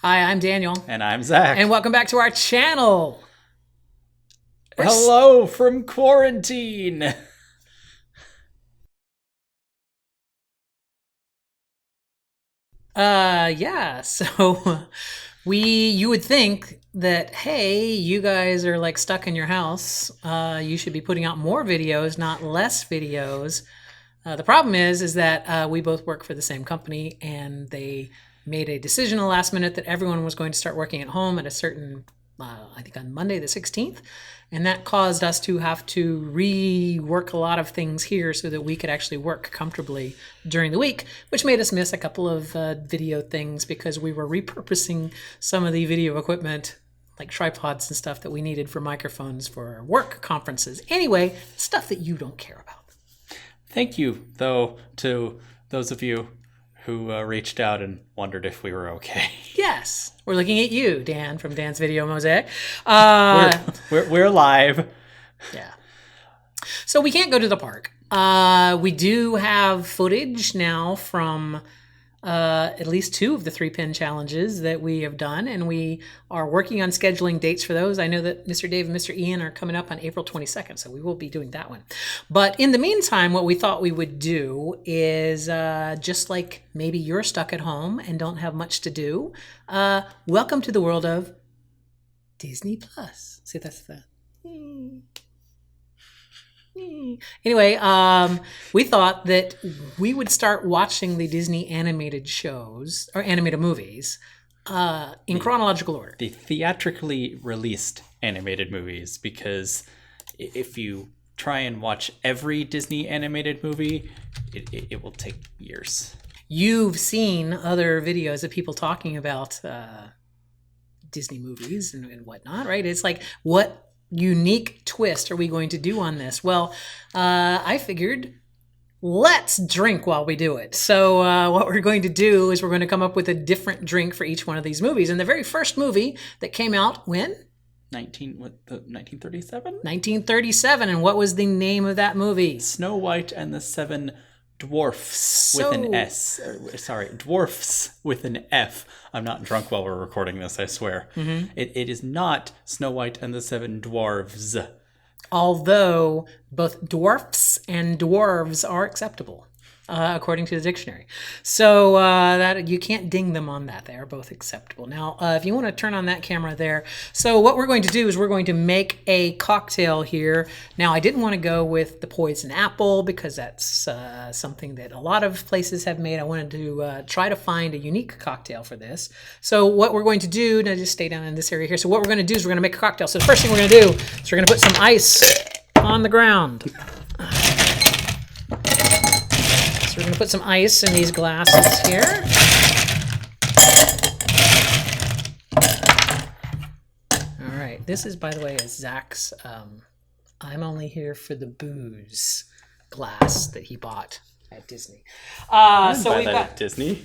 Hi, I'm Daniel. And I'm Zach. And welcome back to our channel. Hello from quarantine. So you would think that, hey, you guys are like stuck in your house. You should be putting out more videos, not less videos. The problem is that we both work for the same company, and they made a decision the last minute that everyone was going to start working at home at a certain, I think on Monday the 16th. And that caused us to have to rework a lot of things here so that we could actually work comfortably during the week, which made us miss a couple of video things because we were repurposing some of the video equipment like tripods and stuff that we needed for microphones for work conferences. Anyway, stuff that you don't care about. Thank you, though, to those of you who reached out and wondered if we were okay. Yes, we're looking at you, Dan, from Dan's Video Mosaic. We're live. Yeah. So we can't go to the park. We do have footage now from at least 2 of the 3-pin challenges that we have done, and we are working on scheduling dates for those. I know that Mr. Dave and Mr. Ian are coming up on April 22nd, so we will be doing that one. But in the meantime, what we thought we would do is just like maybe you're stuck at home and don't have much to do, welcome to the world of Disney Plus. See, that's the... Anyway, we thought that we would start watching the Disney animated shows or animated movies in chronological order. The theatrically released animated movies, because if you try and watch every Disney animated movie, it will take years. You've seen other videos of people talking about Disney movies and whatnot, right? It's like, what unique twist are we going to do on this? Well, I figured let's drink while we do it. So what we're going to do is we're going to come up with a different drink for each one of these movies. And the very first movie that came out when? 1937? 1937. And what was the name of that movie? Snow White and the Seven Dwarfs with an S. Dwarfs with an F. I'm not drunk while we're recording this, I swear. Mm-hmm. It is not Snow White and the Seven Dwarves. Although both dwarfs and dwarves are acceptable, according to the dictionary. So that you can't ding them on that. They are both acceptable. Now, if you want to turn on that camera there. So what we're going to do is we're going to make a cocktail here. Now, I didn't want to go with the poison apple because that's something that a lot of places have made. I wanted to try to find a unique cocktail for this. So what we're going to do, now just stay down in this area here. So what we're going to do is we're going to make a cocktail. So the first thing we're going to do is we're going to put some ice on the ground. We're going to put some ice in these glasses here. All right. This is, by the way, Zach's I'm only here for the booze glass that he bought at Disney. So we've got at Disney.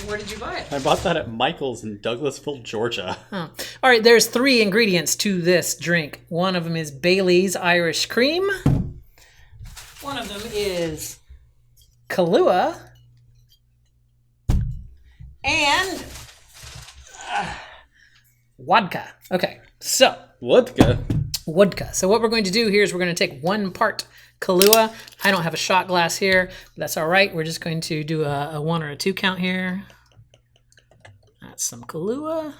Where did you buy it? I bought that at Michael's in Douglasville, Georgia. Oh. All right. There's 3 ingredients to this drink. One of them is Bailey's Irish Cream. One of them is Kahlua, and vodka. Okay, so Vodka. So what we're going to do here is we're going to take 1 part Kahlua. I don't have a shot glass here, but that's all right. We're just going to do a 1 or a 2 count here. That's some Kahlua.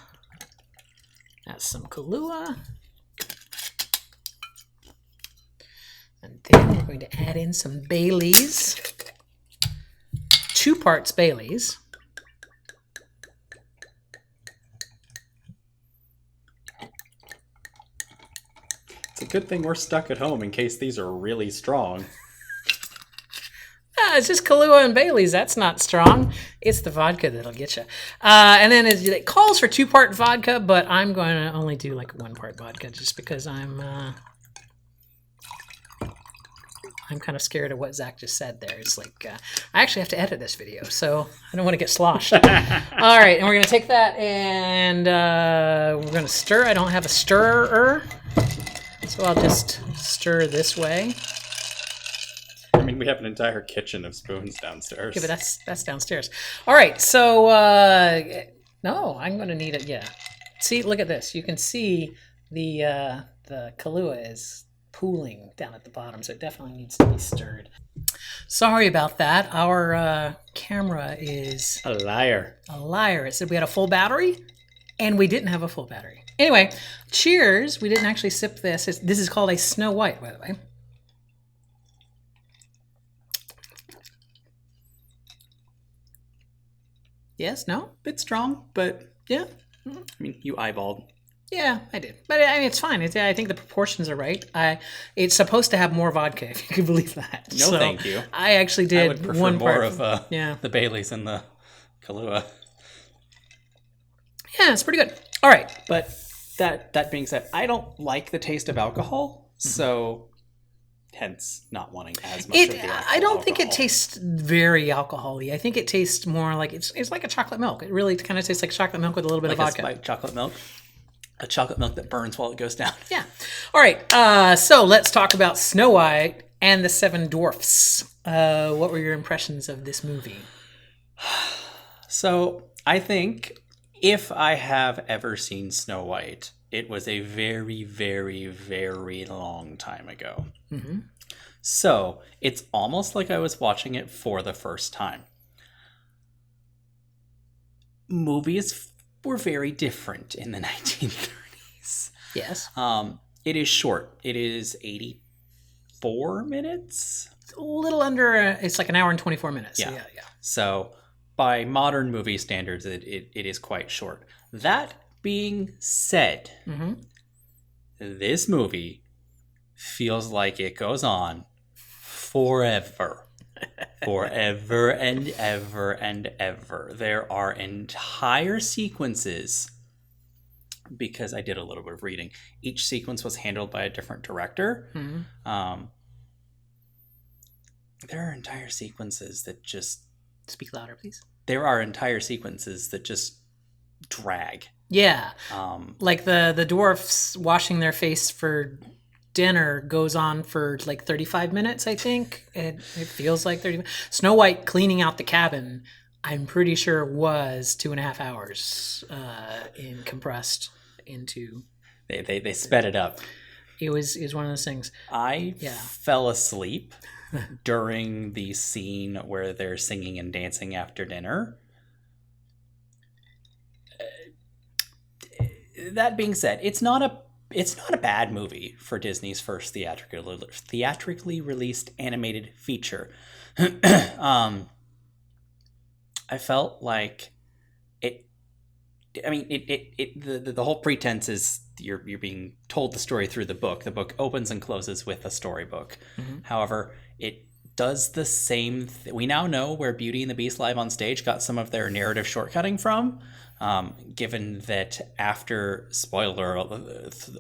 That's some Kahlua. And then we're going to add in some Baileys. 2 parts Baileys. It's a good thing we're stuck at home in case these are really strong. It's just Kahlua and Baileys. That's not strong. It's the vodka that'll get you. And then it calls for 2-part vodka, but I'm going to only do like 1-part vodka just because I'm kind of scared of what Zach just said there. It's like, I actually have to edit this video, so I don't want to get sloshed. All right, and we're going to take that and we're going to stir. I don't have a stirrer, so I'll just stir this way. I mean, we have an entire kitchen of spoons downstairs. Yeah, but that's downstairs. All right, so No, I'm going to need it. Yeah. See, look at this. You can see the Kahlua is pooling down at the bottom, so it definitely needs to be stirred. Sorry about that. Our camera is A liar. a liar. It said we had a full battery, and we didn't have a full battery. Anyway, cheers. We didn't actually sip this. This is called a Snow White, by the way. Yes? No? Bit strong, but Yeah? I mean, you eyeballed. Yeah, I did. But I mean, it's fine. I think the proportions are right. It's supposed to have more vodka, if you can believe that. No, thank you. I actually did I would prefer one more part. of the Baileys and the Kahlua. Yeah, it's pretty good. All right. But that being said, I don't like the taste of alcohol, so hence not wanting as much of the actual I don't think it alcohol. tastes very alcohol-y. I think it tastes more like it's like a chocolate milk. It really kind of tastes like chocolate milk with a little bit of Like vodka. a spiked chocolate milk. A chocolate milk that burns while it goes down. Yeah. All right. So let's talk about Snow White and the Seven Dwarfs. What were your impressions of this movie? So I think if I have ever seen Snow White, it was a very, very, very long time ago. Mm-hmm. So it's almost like I was watching it for the first time. Movies were very different in the 1930s. Yes. It is short. It is 84 minutes. It's a little under, it's like an hour and 24 minutes. Yeah. So yeah. So by modern movie standards, it is quite short. That being said, Mm-hmm. this movie feels like it goes on forever. Forever and ever and ever. There are entire sequences, because I did a little bit of reading. Each sequence was handled by a different director. Mm-hmm. There are entire sequences that just... Speak louder, please. There are entire sequences that just drag. Yeah. Like the dwarfs washing their face for dinner goes on for like 35 minutes, I think. It feels like 30 minutes. Snow White cleaning out the cabin, I'm pretty sure was 2.5 hours compressed into... They sped it up. It was one of those things. I fell asleep during the scene where they're singing and dancing after dinner. That being said, it's not a bad movie for Disney's first theatrically released animated feature. I felt like it. I mean, the whole pretense is you're being told the story through the book. The book opens and closes with a storybook. Mm-hmm. However, it does the same. We now know where Beauty and the Beast Live on Stage got some of their narrative shortcutting from. Given that after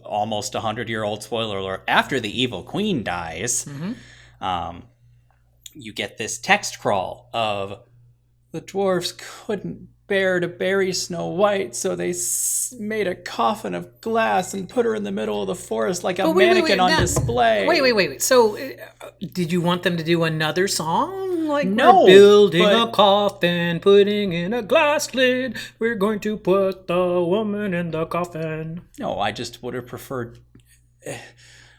almost 100-year-old spoiler alert, after the evil queen dies, Mm-hmm. You get this text crawl of the dwarves couldn't bear to bury Snow White, so they made a coffin of glass and put her in the middle of the forest like a mannequin on display. Wait. So, did you want them to do another song? Like, No, we're building but- a coffin, putting in a glass lid. We're going to put the woman in the coffin. No, I just would have preferred...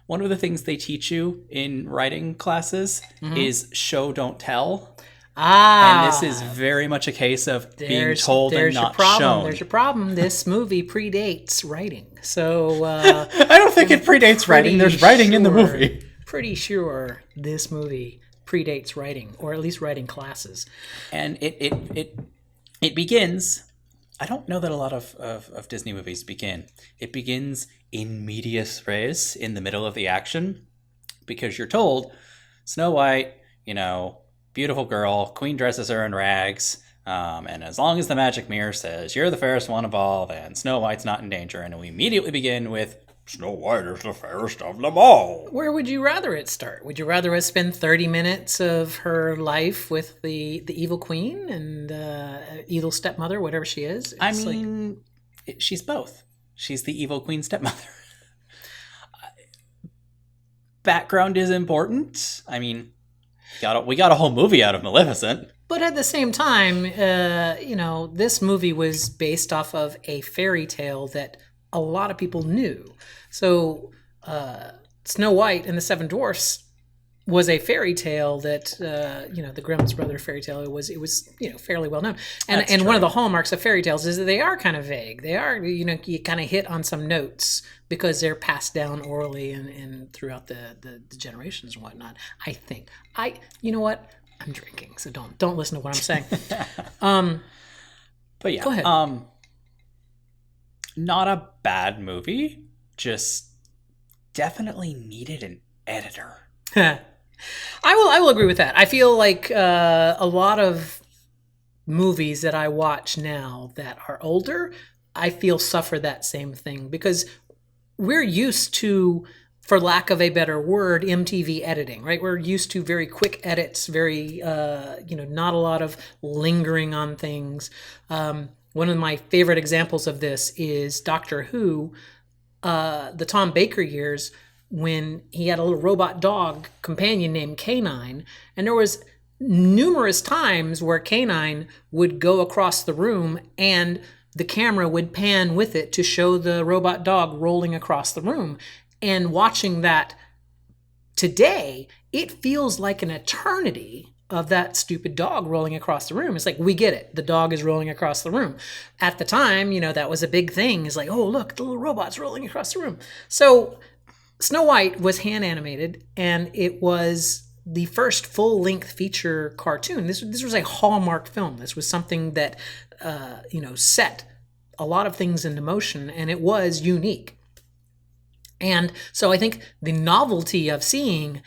One of the things they teach you in writing classes is show, don't tell. Ah. And this is very much a case of being told and there's not your problem. shown. There's your problem. This movie predates writing. So, I don't think it predates writing. There's writing in the movie. Pretty sure this movie predates writing, or at least writing classes. And it begins... I don't know that a lot of Disney movies begin. It begins in medias res, in the middle of the action, because you're told Snow White, beautiful girl, queen dresses her in rags, and as long as the magic mirror says you're the fairest one of all, then Snow White's not in danger. And we immediately begin with Snow White is the fairest of them all. Where would you rather it start? Would you rather us spend 30 minutes of her life with the evil queen and evil stepmother, whatever she is? I mean, she's both. She's the evil queen stepmother. Background is important. I mean, we got a whole movie out of Maleficent. But at the same time, this movie was based off of a fairy tale that a lot of people knew. So, Snow White and the Seven Dwarfs was a fairy tale that the Grimm's brother fairy tale. It was fairly well known, and one of the hallmarks of fairy tales is that they are kind of vague. They are you kind of hit on some notes because they're passed down orally and throughout the generations and whatnot. I think you know what, I'm drinking, so don't listen to what I'm saying. But yeah, go ahead. Not a bad movie, just definitely needed an editor. I will agree with that. I feel like a lot of movies that I watch now that are older, I feel suffer that same thing because we're used to, for lack of a better word, MTV editing, right? We're used to very quick edits, very not a lot of lingering on things. One of my favorite examples of this is Doctor Who, the Tom Baker years, when he had a little robot dog companion named K9, and there was numerous times where K9 would go across the room and the camera would pan with it to show the robot dog rolling across the room. And watching that today, it feels like an eternity of that stupid dog rolling across the room. It's like, we get it. The dog is rolling across the room. At the time, that was a big thing. It's like, oh, look, the little robot's rolling across the room. So Snow White was hand animated, and it was the first full-length feature cartoon. This was a Hallmark film. This was something that set a lot of things into motion, and it was unique. And so I think the novelty of seeing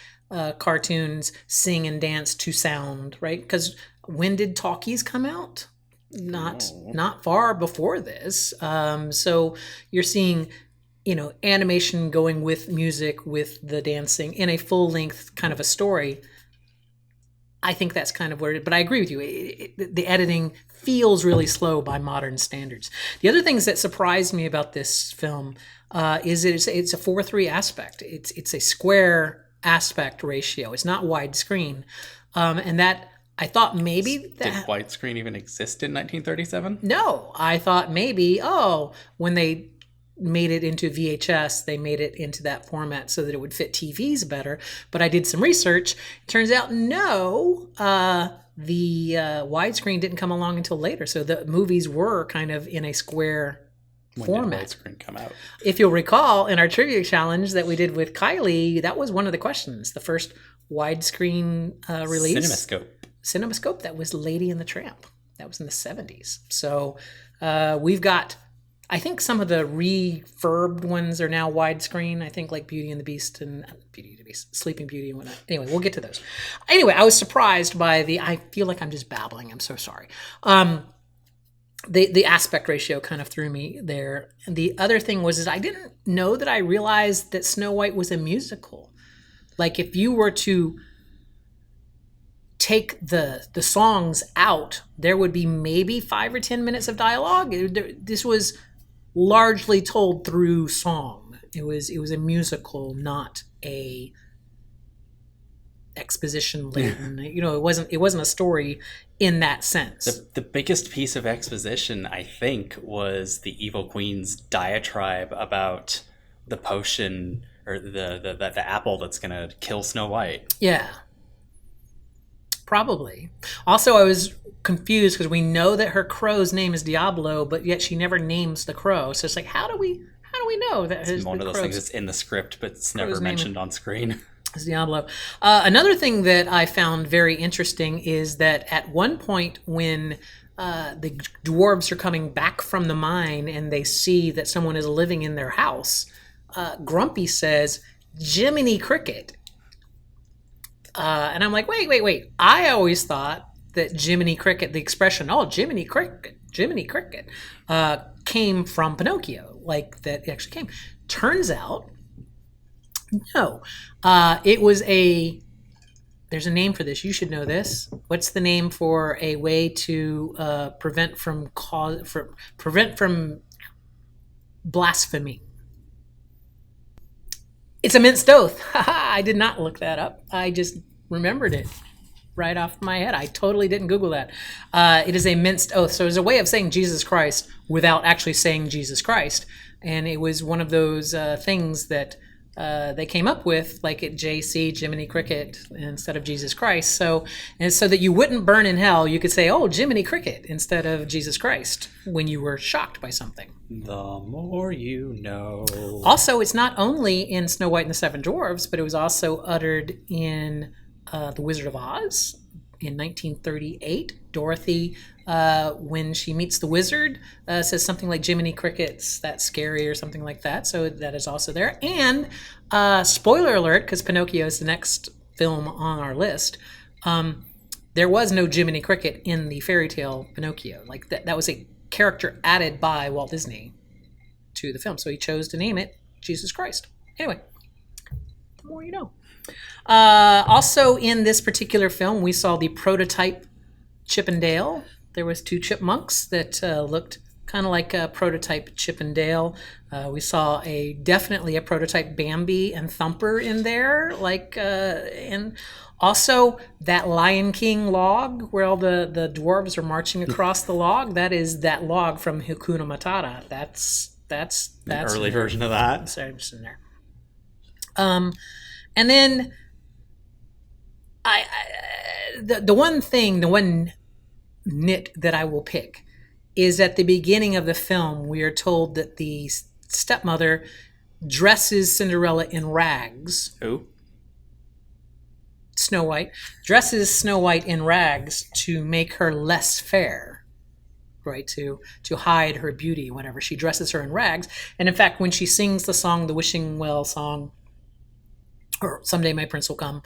cartoons sing and dance to sound, right? Because when did talkies come out? Not far before this. So you're seeing animation going with music, with the dancing in a full-length kind of a story. I think that's kind of where but I agree with you. The editing feels really slow by modern standards. The other things that surprised me about this film is it's a 4:3 aspect. It's a square aspect ratio. It's not widescreen. And that I thought maybe Did widescreen even exist in 1937? No, I thought maybe, when they made it into VHS, they made it into that format so that it would fit TVs better. But I did some research. It turns out, no, the widescreen didn't come along until later. So the movies were kind of in a square format. When did widescreen come out? If you'll recall, in our trivia challenge that we did with Kylie, that was one of the questions. The first widescreen release. Cinemascope. That was Lady and the Tramp. That was in the 70s. So we've got, I think some of the refurbed ones are now widescreen. I think like Beauty and the Beast, Sleeping Beauty and whatnot. Anyway, we'll get to those. Anyway, I was surprised by I feel like I'm just babbling. I'm so sorry. The aspect ratio kind of threw me there. And the other thing was I didn't know that I realized that Snow White was a musical. Like if you were to take the songs out, there would be maybe 5 or 10 minutes of dialogue. This was largely told through song. It was a musical, not a exposition laden. It wasn't a story in that sense. The biggest piece of exposition, I think, was the evil queen's diatribe about the potion or the apple that's gonna kill Snow White. Yeah. Probably. Also, I was confused because we know that her crow's name is Diablo, but yet she never names the crow. So it's like, how do we know that? It's one of those things that's in the script, but it's never mentioned on screen. It's Diablo. Another thing that I found very interesting is that at one point when the dwarves are coming back from the mine and they see that someone is living in their house, Grumpy says, "Jiminy Cricket." And I'm like, wait. I always thought that Jiminy Cricket, the expression, Jiminy Cricket, came from Pinocchio, like that it actually came. Turns out, no. It was there's a name for this. You should know this. What's the name for a way to prevent from blasphemy? It's a minced oath. I did not look that up. I just remembered it. right off my head. I totally didn't Google that. It is a minced oath. So it's a way of saying Jesus Christ without actually saying Jesus Christ. And it was one of those things that they came up with, like at JC, Jiminy Cricket, instead of Jesus Christ. So, and so that you wouldn't burn in hell, you could say, oh, Jiminy Cricket, instead of Jesus Christ, when you were shocked by something. The more you know. Also, it's not only in Snow White and the Seven Dwarfs, but it was also uttered in The Wizard of Oz in 1938. Dorothy, when she meets the wizard, says something like Jiminy Cricket's that's scary or something like that. So that is also there. And spoiler alert, because Pinocchio is the next film on our list, there was no Jiminy Cricket in the fairy tale Pinocchio. Like that was a character added by Walt Disney to the film. So he chose to name it Jesus Christ. Anyway, the more you know. Also in this particular film, we saw the prototype Chip and Dale. There was 2 chipmunks that looked kind of like a prototype Chip and Dale. We saw definitely a prototype Bambi and Thumper in there, and also that Lion King log where all the dwarves are marching across the log. That is that log from Hakuna Matata. That's An early version of that. Sorry, just in there. And then the one nit that I will pick is at the beginning of the film, we are told that the stepmother dresses Cinderella in rags. Who? Snow White dresses Snow White in rags to make her less fair, right? To hide her beauty, whatever. She dresses her in rags, and in fact, when she sings the song, the Wishing Well song, or Someday My Prince Will Come,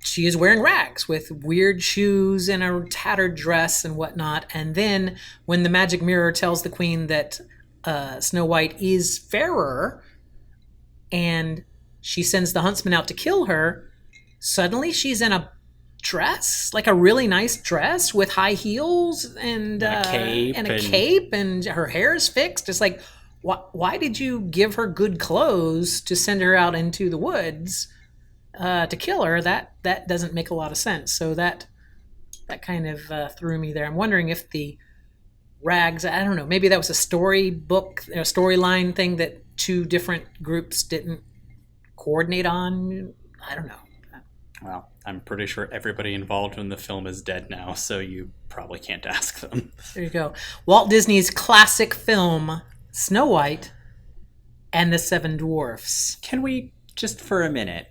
she is wearing rags with weird shoes and a tattered dress and whatnot. And then when the magic mirror tells the queen that Snow White is fairer, and she sends the huntsman out to kill her, suddenly she's in a dress, like a really nice dress with high heels and a cape, and her hair is fixed. It's like, why did you give her good clothes to send her out into the woods to kill her? That doesn't make a lot of sense. So that kind of threw me there. I'm wondering if the rags, I don't know, maybe that was a storyline thing that 2 different groups didn't coordinate on. I don't know. Well, I'm pretty sure everybody involved in the film is dead now, so you probably can't ask them. There you go. Walt Disney's classic film, Snow White and the Seven Dwarfs. Can we, just for a minute,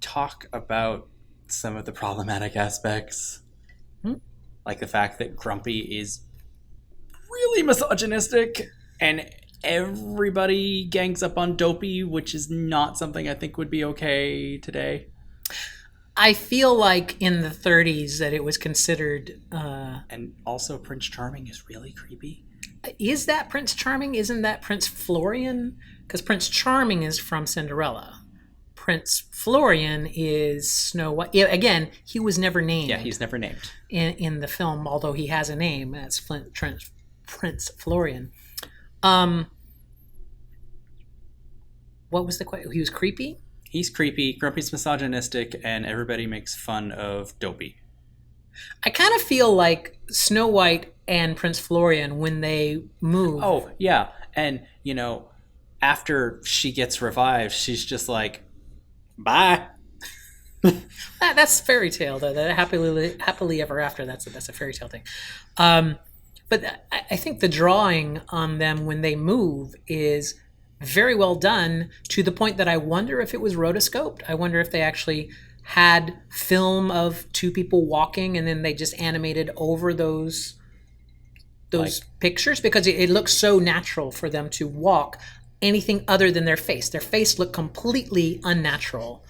talk about some of the problematic aspects? Like the fact that Grumpy is really misogynistic and everybody gangs up on Dopey, which is not something I think would be okay today. I feel like in the 30s that it was considered... and also Prince Charming is really creepy. Is that Prince Charming? Isn't that Prince Florian? Because Prince Charming is from Cinderella. Prince Florian is Snow White. Yeah, again, he was never named. Yeah, he's never named. In the film, although he has a name. That's Prince Florian. What was the question? He was creepy? He's creepy, Grumpy's misogynistic, and everybody makes fun of Dopey. I kind of feel like Snow White and Prince Florian, when they move... Oh, yeah. And, after she gets revived, she's just like, bye. That's fairy tale, though. That happily ever after, that's a fairy tale thing. But I think the drawing on them when they move is very well done, to the point that I wonder if it was rotoscoped. I wonder if they actually had film of 2 people walking and then they just animated over those pictures, because it looks so natural for them to walk anything other than their face. Their face looked completely unnatural,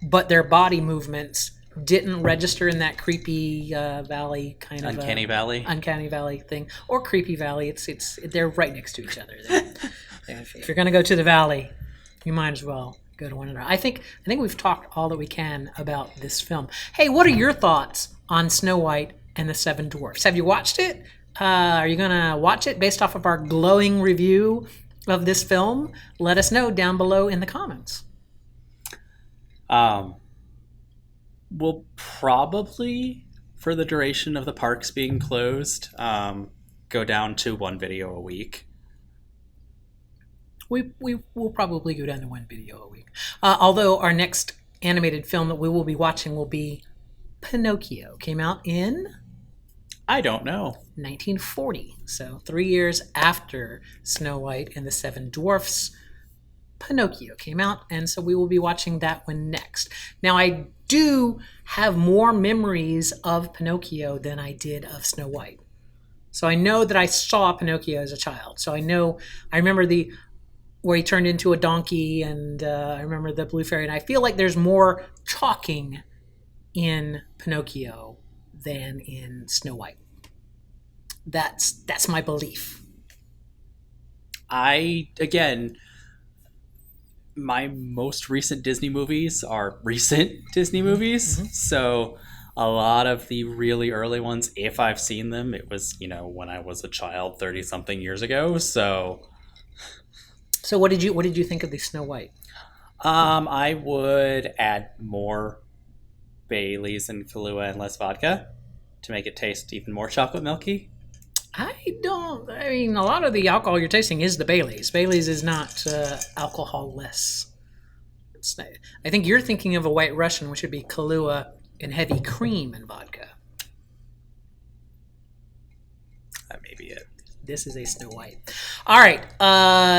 but their body movements didn't register in that creepy valley kind of uncanny valley thing, or creepy valley. It's they're right next to each other. If you're going to go to the valley, you might as well go to one another. I think we've talked all that we can about this film. Hey, what are your thoughts on Snow White and the Seven Dwarfs? Have you watched it? Are you going to watch it based off of our glowing review of this film? Let us know down below in the comments. We'll probably, for the duration of the parks being closed, go down to one video a week. We will probably go down to one video a week. Although our next animated film that we will be watching will be Pinocchio. Came out in I don't know. 1940. So 3 years after Snow White and the Seven Dwarfs, Pinocchio came out, and so we will be watching that one next. Now, I do have more memories of Pinocchio than I did of Snow White. So I know that I saw Pinocchio as a child. So I remember where he turned into a donkey, and I remember the blue fairy, and I feel like there's more talking in Pinocchio than in Snow White. That's my belief. Again, my most recent Disney movies are recent Disney movies. Mm-hmm. So a lot of the really early ones, if I've seen them, it was, when I was a child 30 something years ago. So what did you think of the Snow White? I would add more Baileys and Kahlua and less vodka to make it taste even more chocolate milky. I mean, a lot of the alcohol you're tasting is the Baileys. Baileys is not alcohol-less. I think you're thinking of a White Russian, which would be Kahlua and heavy cream and vodka. That may be it. This is a Snow White. All right,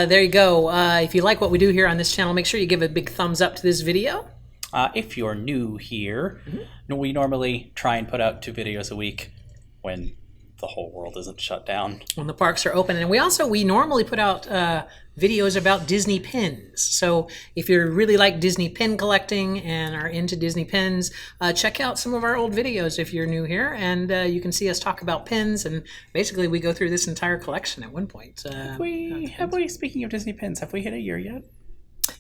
there you go. If you like what we do here on this channel, make sure you give a big thumbs up to this video. If you're new here, we normally try and put out 2 videos a week when the whole world isn't shut down. When the parks are open. And we normally put out videos about Disney pins. So if you really like Disney pin collecting and are into Disney pins, check out some of our old videos if you're new here. And you can see us talk about pins. And basically we go through this entire collection at one point. Speaking of Disney pins, have we hit a year yet?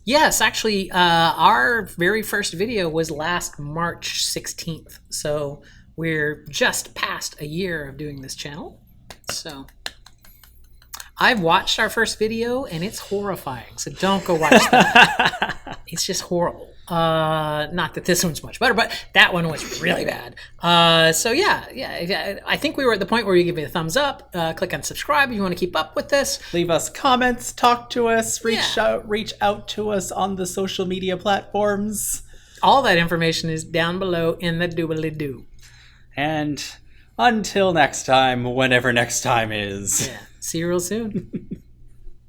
Yes, actually, our very first video was last March 16th. So we're just past a year of doing this channel. So I've watched our first video and it's horrifying. So don't go watch that. It's just horrible. Not that this one's much better, but that one was really bad. So yeah, I think we were at the point where you give it a thumbs up, click on subscribe if you want to keep up with this. Leave us comments, talk to us, reach out to us on the social media platforms. All that information is down below in the doobly-doo. And until next time, whenever next time is. Yeah. See you real soon.